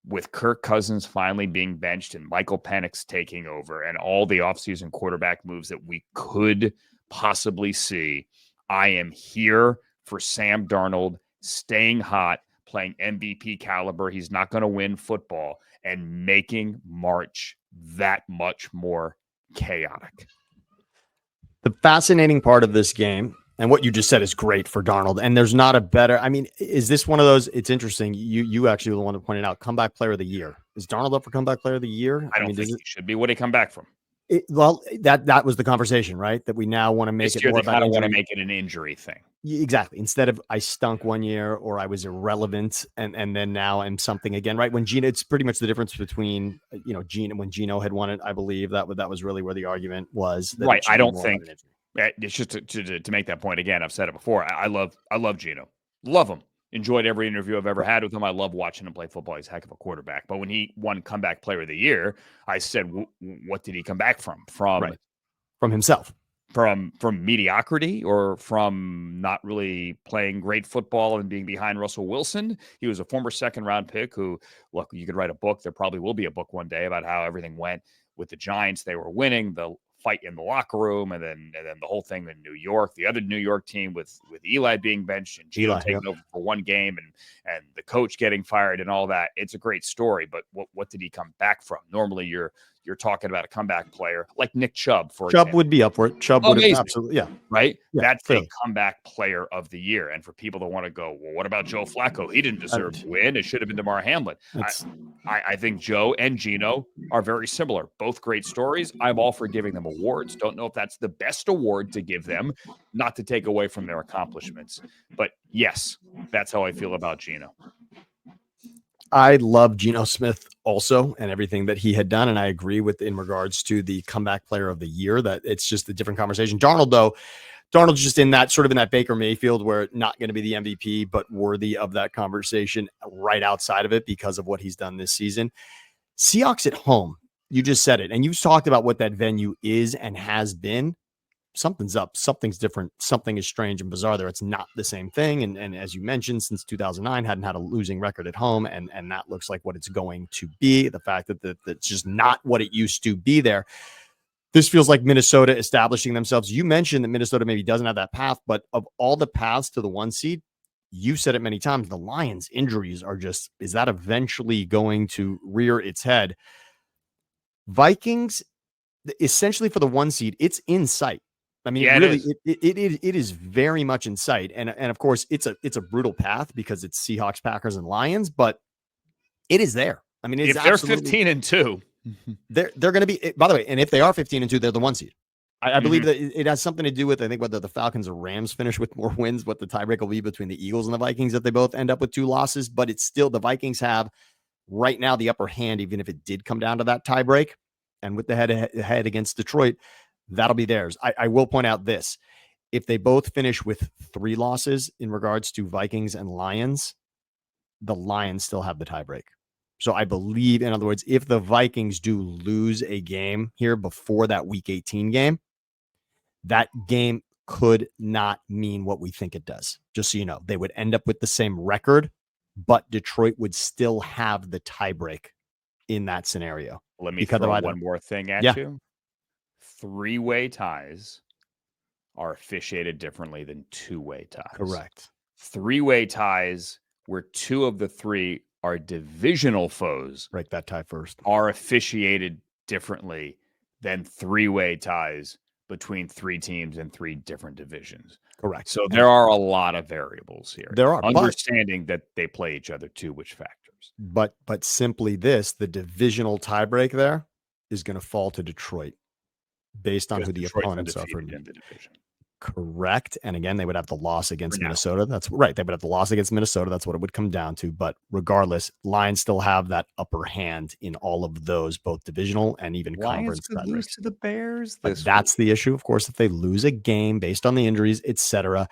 with Kirk Cousins finally being benched and Michael Penix taking over and all the offseason quarterback moves that we could possibly see, I am here for Sam Darnold staying hot, playing MVP caliber. He's not going to win football, and making March that much more chaotic. The fascinating part of this game, and what you just said is great for Darnold. And there's not a better, I mean, is this one of those? It's interesting. You actually were the one that pointed out comeback player of the year. Is Darnold up for comeback player of the year? I don't think he should be. What did he come back from? Well, that was the conversation, right? That we now want to make this it year more they about kind of want to make it an injury thing. Exactly. Instead of I stunk one year or I was irrelevant and then now I'm something again, right? When Geno, it's pretty much the difference between, when Geno had won it, I believe that was really where the argument was. That right. I don't think it's just to make that point again. I've said it before. I love Geno. Love him. Enjoyed every interview I've ever had with him. I love watching him play football. He's a heck of a quarterback. But when he won comeback player of the year, I said, what did he come back from? From himself. From mediocrity, or from not really playing great football and being behind Russell Wilson? He was a former 2nd-round pick who, look, you could write a book. There probably will be a book one day about how everything went with the Giants. They were winning, the fight in the locker room, and then the whole thing in New York, the other New York team with Eli being benched and Geno taking over for one game and the coach getting fired and all that. It's a great story, but what did he come back from? Normally you're talking about a comeback player like Nick Chubb, for example. Chubb would be up for it. Chubb would have absolutely, yeah. Right? Yeah, that's clearly a comeback player of the year. And for people that want to go, well, what about Joe Flacco? He didn't deserve to win. It should have been DeMar Hamlin. I think Joe and Geno are very similar. Both great stories. I'm all for giving them awards. Don't know if that's the best award to give them, not to take away from their accomplishments. But yes, that's how I feel about Geno. I love Geno Smith also and everything that he had done. And I agree with in regards to the comeback player of the year, that it's just a different conversation. Darnold's just in that Baker Mayfield, where not going to be the MVP, but worthy of that conversation right outside of it because of what he's done this season. Seahawks at home. You just said it. And you've talked about what that venue is and has been. Something's up, something's different, something is strange and bizarre there. It's not the same thing. And as you mentioned, since 2009, hadn't had a losing record at home. And that looks like what it's going to be. The fact that that's just not what it used to be there. This feels like Minnesota establishing themselves. You mentioned that Minnesota maybe doesn't have that path, but of all the paths to the 1 seed, you've said it many times, the Lions' injuries are just, is that eventually going to rear its head? Vikings, essentially for the 1 seed, it's in sight. I mean, yeah, it is very much in sight. And of course, it's a brutal path because it's Seahawks, Packers, and Lions, but it is there. I mean, it's if they're 15-2, they're going to be, by the way, and if they are 15-2, they're the 1 seed. I believe that it has something to do with, I think, whether the Falcons or Rams finish with more wins, what the tiebreak will be between the Eagles and the Vikings, if they both end up with 2 losses. But it's still, the Vikings have right now the upper hand, even if it did come down to that tiebreak. And with the head against Detroit, that'll be theirs. I will point out this. If they both finish with 3 losses in regards to Vikings and Lions, the Lions still have the tiebreak. So I believe, in other words, if the Vikings do lose a game here before that Week 18 game, that game could not mean what we think it does. Just so you know, they would end up with the same record, but Detroit would still have the tiebreak in that scenario. Let me throw one more thing at you. 3-way ties are officiated differently than 2-way ties. Correct. 3-way ties, where 2 of the 3 are divisional foes, break that tie first, are officiated differently than 3-way ties between 3 teams in 3 different divisions. Correct. So there are a lot of variables here. There are, understanding that they play each other too, which factors. But simply this, the divisional tiebreak there is going to fall to Detroit based on who the opponents are in the division. Correct. And again, they would have the loss against Minnesota. That's right. They would have the loss against Minnesota. That's what it would come down to. But regardless, Lions still have that upper hand in all of those, both divisional and even conference. Lions could lose to the Bears. That's the issue, of course, if they lose a game based on the injuries, etc.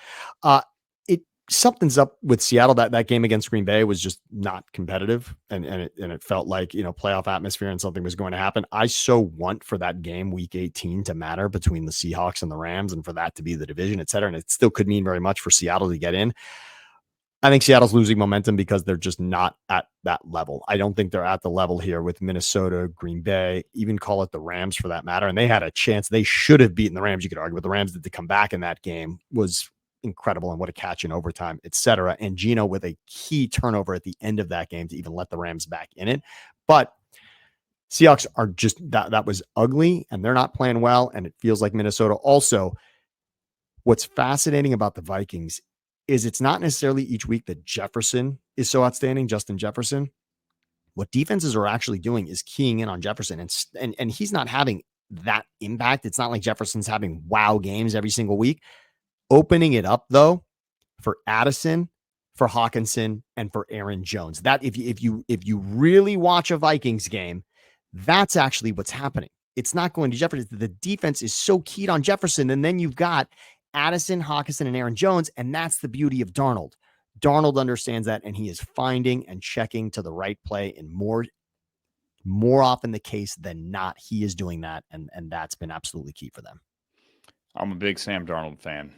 Something's up with Seattle. That game against Green Bay was just not competitive, and it felt like, playoff atmosphere and something was going to happen. I so want for that game Week 18 to matter between the Seahawks and the Rams, and for that to be the division, et cetera. And it still could mean very much for Seattle to get in. I think Seattle's losing momentum because they're just not at that level. I don't think they're at the level here with Minnesota, Green Bay, even call it the Rams for that matter. And they had a chance. They should have beaten the Rams, you could argue, but the Rams to come back in that game was incredible, and what a catch in overtime, etc. And Gino with a key turnover at the end of that game to even let the Rams back in it. But Seahawks are just, that was ugly, and they're not playing well, and it feels like Minnesota. Also, what's fascinating about the Vikings is it's not necessarily each week that Jefferson is so outstanding, Justin Jefferson. What defenses are actually doing is keying in on Jefferson, and he's not having that impact. It's not like Jefferson's having wow games every single week. Opening it up, though, for Addison, for Hawkinson, and for Aaron Jones. That if you really watch a Vikings game, that's actually what's happening. It's not going to Jefferson. The defense is so keyed on Jefferson, and then you've got Addison, Hawkinson, and Aaron Jones, and that's the beauty of Darnold. Darnold understands that, and he is finding and checking to the right play, and more often the case than not, he is doing that, and that's been absolutely key for them. I'm a big Sam Darnold fan.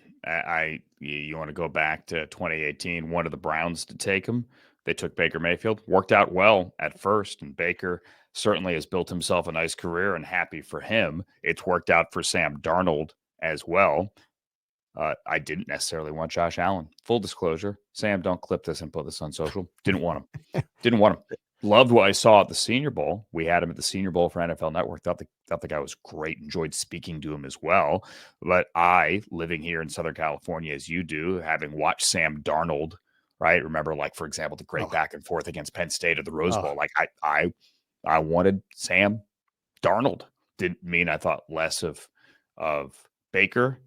You want to go back to 2018, one of the Browns to take him. They took Baker Mayfield. Worked out well at first, and Baker certainly has built himself a nice career, and happy for him. It's worked out for Sam Darnold as well. I didn't necessarily want Josh Allen. Full disclosure, Sam, don't clip this and put this on social. Didn't want him. Didn't want him. Loved what I saw at the Senior Bowl. We had him at the Senior Bowl for NFL Network. Thought the guy was great. Enjoyed speaking to him as well. But I, living here in Southern California as you do, having watched Sam Darnold, right? Remember, like, for example, the great back and forth against Penn State at the Rose Bowl. Like, I wanted Sam Darnold. Didn't mean I thought less of Baker,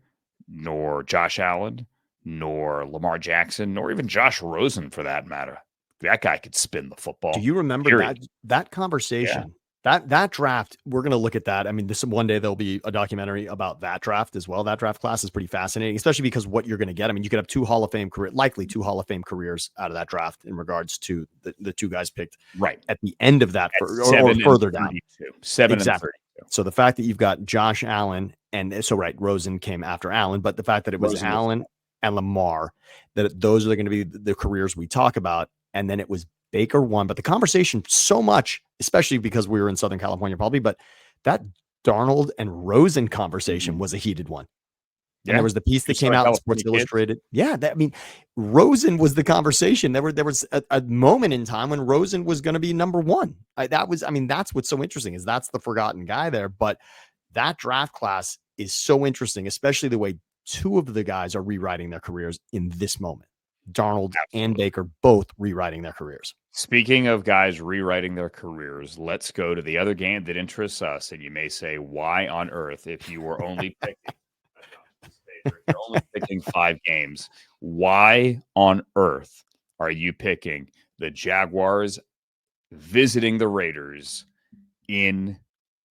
nor Josh Allen, nor Lamar Jackson, nor even Josh Rosen for that matter. That guy could spin the football. Do you remember that conversation? Yeah. That draft, we're going to look at that. I mean, this one day there'll be a documentary about that draft as well. That draft class is pretty fascinating, especially because what you're going to get. I mean, you could have likely two Hall of Fame careers out of that draft in regards to the 2 guys picked right at the end of that or further down. 7 exactly. And 32. So the fact that you've got Josh Allen, and so Rosen came after Allen, but the fact that it was Allen and Lamar, that those are going to be the careers we talk about. And then it was Baker 1, but the conversation so much, especially because we were in Southern California probably, but that Darnold and Rosen conversation was a heated one. And there was the piece that came out in Sports Illustrated. Yeah. Rosen was the conversation. There was a moment in time when Rosen was going to be number 1. That's what's so interesting, is that's the forgotten guy there. But that draft class is so interesting, especially the way 2 of the guys are rewriting their careers in this moment. Darnold Absolutely. and Baker both rewriting their careers. Speaking of guys rewriting their careers, let's go to the other game that interests us. And you may say, why on earth, if you were only picking, if you're only picking 5 games, why on earth are you picking the Jaguars visiting the Raiders in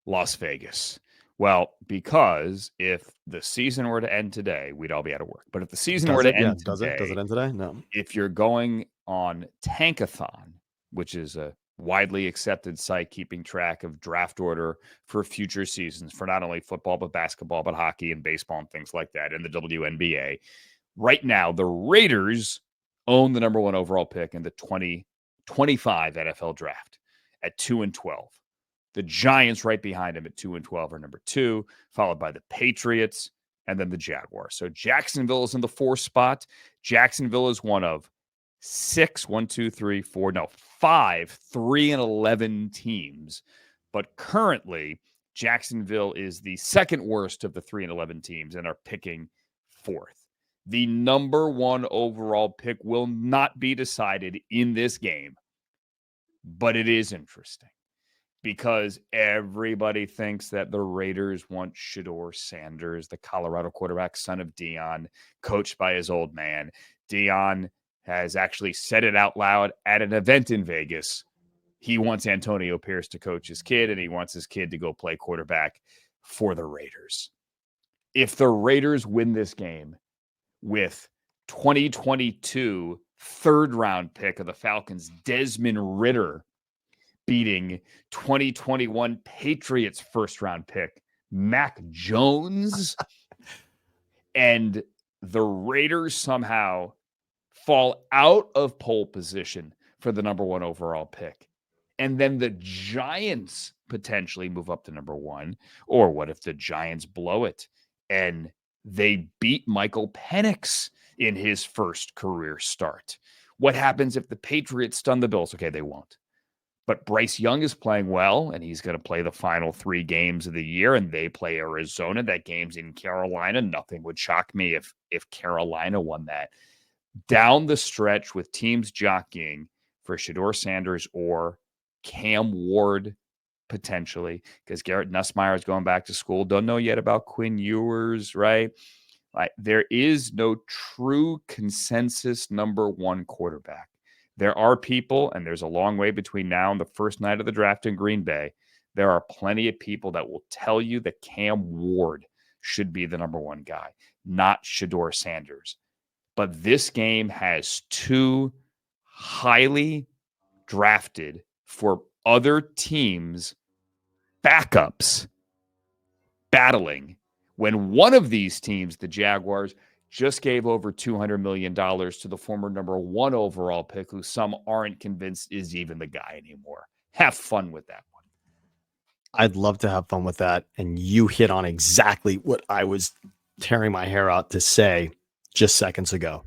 Las Vegas? Well, because if the season were to end today, we'd all be out of work. But if the season were to end today, does it end today? No. if you're going on Tankathon, which is a widely accepted site keeping track of draft order for future seasons for not only football, but basketball, but hockey and baseball and things like that, and the WNBA, right now, the Raiders own the number 1 overall pick in the 2025 NFL draft at 2-12. The Giants right behind him at 2-12 are number 2, followed by the Patriots and then the Jaguars. So Jacksonville is in the 4th spot. Jacksonville is one of 5 3-11 teams. But currently, Jacksonville is the 2nd worst of the 3-11 teams and are picking 4th. The number 1 overall pick will not be decided in this game, but it is interesting because everybody thinks that the Raiders want Shedeur Sanders, the Colorado quarterback, son of Deion, coached by his old man. Deion has actually said it out loud at an event in Vegas. He wants Antonio Pierce to coach his kid, and he wants his kid to go play quarterback for the Raiders. If the Raiders win this game with 2022 3rd-round pick of the Falcons, Desmond Ridder, beating 2021 Patriots 1st-round pick, Mac Jones, and the Raiders somehow fall out of pole position for the number 1 overall pick, and then the Giants potentially move up to number 1, or what if the Giants blow it and they beat Michael Penix in his first career start? What happens if the Patriots stun the Bills? Okay, they won't. But Bryce Young is playing well, and he's going to play the final 3 games of the year, and they play Arizona. That game's in Carolina. Nothing would shock me if Carolina won that. Down the stretch with teams jockeying for Shedeur Sanders or Cam Ward potentially, because Garrett Nussmeier is going back to school. Don't know yet about Quinn Ewers, right? Like, there is no true consensus number 1 quarterback. There are people, and there's a long way between now and the first night of the draft in Green Bay. There are plenty of people that will tell you that Cam Ward should be the number 1 guy, not Shedeur Sanders. But this game has 2 highly drafted for other teams backups battling when one of these teams, the Jaguars, just gave over $200 million to the former number 1 overall pick, who some aren't convinced is even the guy anymore. Have fun with that one. I'd love to have fun with that. And you hit on exactly what I was tearing my hair out to say just seconds ago.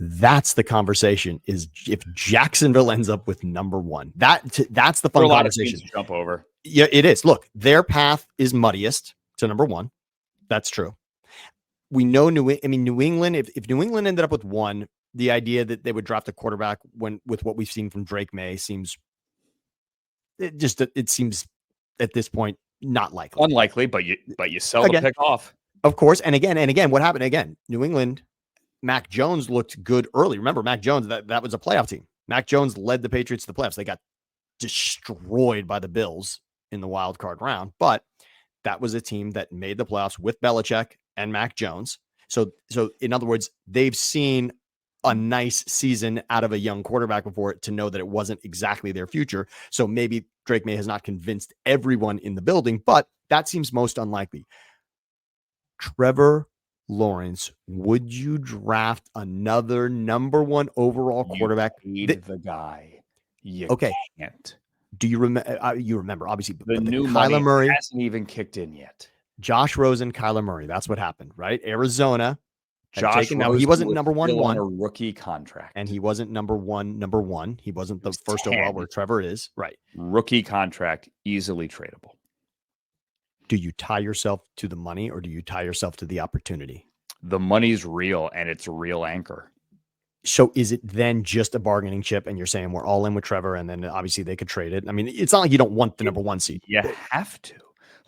That's the conversation, is if Jacksonville ends up with number 1. That's the fun conversation. To jump over. Yeah, it is. Look, their path is muddiest to number 1. That's true. We know New England, if New England ended up with 1, the idea that they would draft a quarterback with what we've seen from Drake May seems at this point not likely. Unlikely, but you sell the pick off. Of course. And again, what happened again? New England, Mac Jones looked good early. Remember, Mac Jones, that was a playoff team. Mac Jones led the Patriots to the playoffs. They got destroyed by the Bills in the wild card round, but that was a team that made the playoffs with Belichick and Mac Jones. So in other words, they've seen a nice season out of a young quarterback before to know that it wasn't exactly their future. So maybe Drake May has not convinced everyone in the building, but that seems most unlikely. Trevor Lawrence, would you draft another number 1 overall quarterback? The guy. You can't. Do you remember? You remember, obviously, the new Kyler Murray hasn't even kicked in yet. Josh Rosen, Kyler Murray. That's what happened, right? Arizona. Josh Rosen, he wasn't number 1 on a rookie contract, and he wasn't number 1. He wasn't the first 10. Overall where Trevor is. Right. Rookie contract, easily tradable. Do you tie yourself to the money, or do you tie yourself to the opportunity? The money's real, and it's a real anchor. So is it then just a bargaining chip and you're saying we're all in with Trevor and then obviously they could trade it? I mean, it's not like you don't want the number 1 seed. You have to.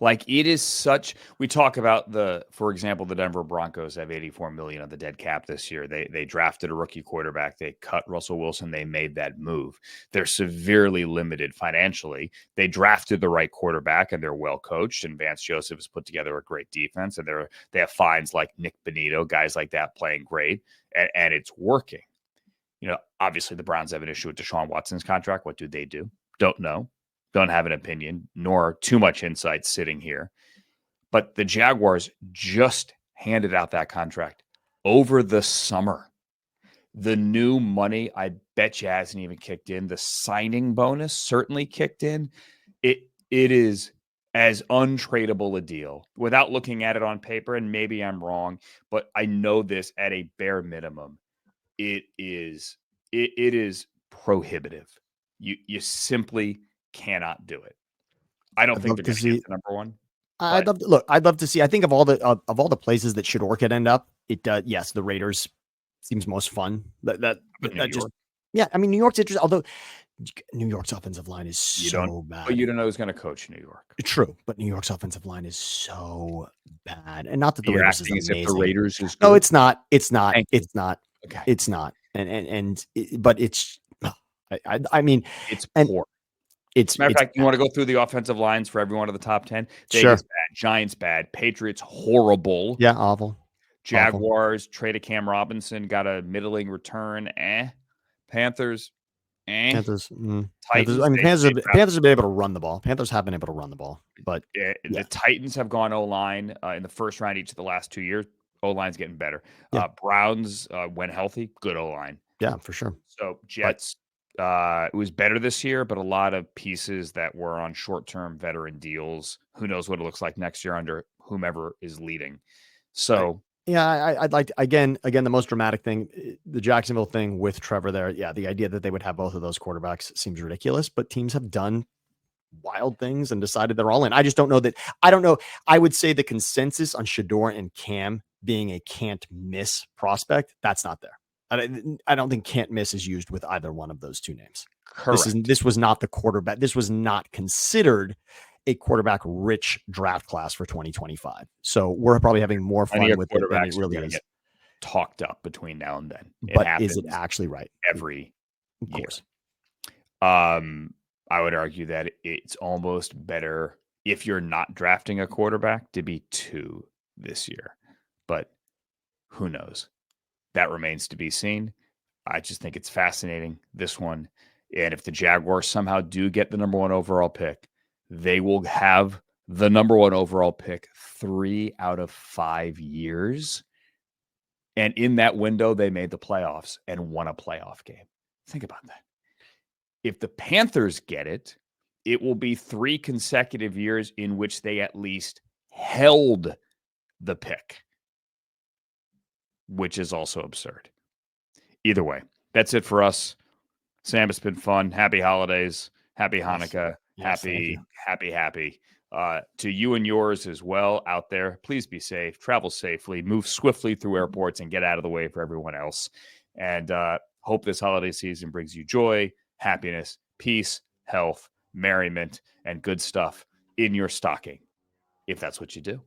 Like, it is such, we talk about for example, the Denver Broncos have $84 million on the dead cap this year. They drafted a rookie quarterback. They cut Russell Wilson. They made that move. They're severely limited financially. They drafted the right quarterback and they're well coached. And Vance Joseph has put together a great defense. And they have finds like Nick Bonito, guys like that playing great, and it's working. Obviously the Browns have an issue with Deshaun Watson's contract. What do? Don't know. Don't have an opinion, nor too much insight sitting here. But the Jaguars just handed out that contract over the summer. The new money, I bet you, hasn't even kicked in. The signing bonus certainly kicked in. It is as untradeable a deal without looking at it on paper, and maybe I'm wrong, but I know this at a bare minimum. It is prohibitive. You simply cannot do it. I don't think they're going to get the number 1. I'd love to see. I think of all the places that Shador could end up, it does. Yes, the Raiders seems most fun. That just, yeah. I mean, New York's interesting. Although New York's offensive line is so bad. But you don't know who's going to coach New York. True, but New York's offensive line is so bad, and not that the Raiders is amazing. If the Raiders is good. No, it's not. It's not. It's not. Okay. It's not. But it's. I mean, it's poor. Matter of fact, you want to go through the offensive lines for every one of the top 10? Vegas bad, Giants bad, Patriots horrible. Yeah, awful. Jaguars traded Cam Robinson, got a middling return. Panthers. Panthers. Titans. I mean, Panthers have been able to run the ball. Panthers have been able to run the ball, but the Titans have gone O-line in the first round each of the last 2 years. O-line's getting better. Yeah. Browns, when healthy, good O-line. Yeah, for sure. So Jets. It was better this year, but a lot of pieces that were on short-term veteran deals. Who knows what it looks like next year under whomever is leading. So I'd like to, again, the most dramatic thing, the Jacksonville thing with Trevor there. Yeah, the idea that they would have both of those quarterbacks seems ridiculous, but teams have done wild things and decided they're all in. I just don't know that. I don't know. I would say the consensus on Shador and Cam being a can't miss prospect, that's not there. I don't think can't miss is used with either one of those two names. Correct. This was not the quarterback. This was not considered a quarterback rich draft class for 2025. So we're probably having more fun with it than it really is. Get talked up between now and then. But is it actually right? Every year. I would argue that it's almost better if you're not drafting a quarterback to be 2 this year. But who knows? That remains to be seen. I just think it's fascinating, this one. And if the Jaguars somehow do get the number 1 overall pick, they will have the number 1 overall pick 3 out of 5 years. And in that window, they made the playoffs and won a playoff game. Think about that. If the Panthers get it, it will be 3 consecutive years in which they at least held the pick, which is also absurd. Either way, that's it for us. Sam, it's been fun. Happy holidays. Happy Hanukkah. Yes, Happy. To you and yours as well out there. Please be safe. Travel safely. Move swiftly through airports and get out of the way for everyone else. And hope this holiday season brings you joy, happiness, peace, health, merriment, and good stuff in your stocking, if that's what you do.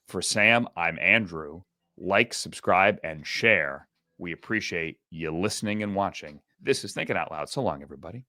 For Sam, I'm Andrew. Like, subscribe, and share. We appreciate you listening and watching. This is Thinking Out Loud. So long, everybody.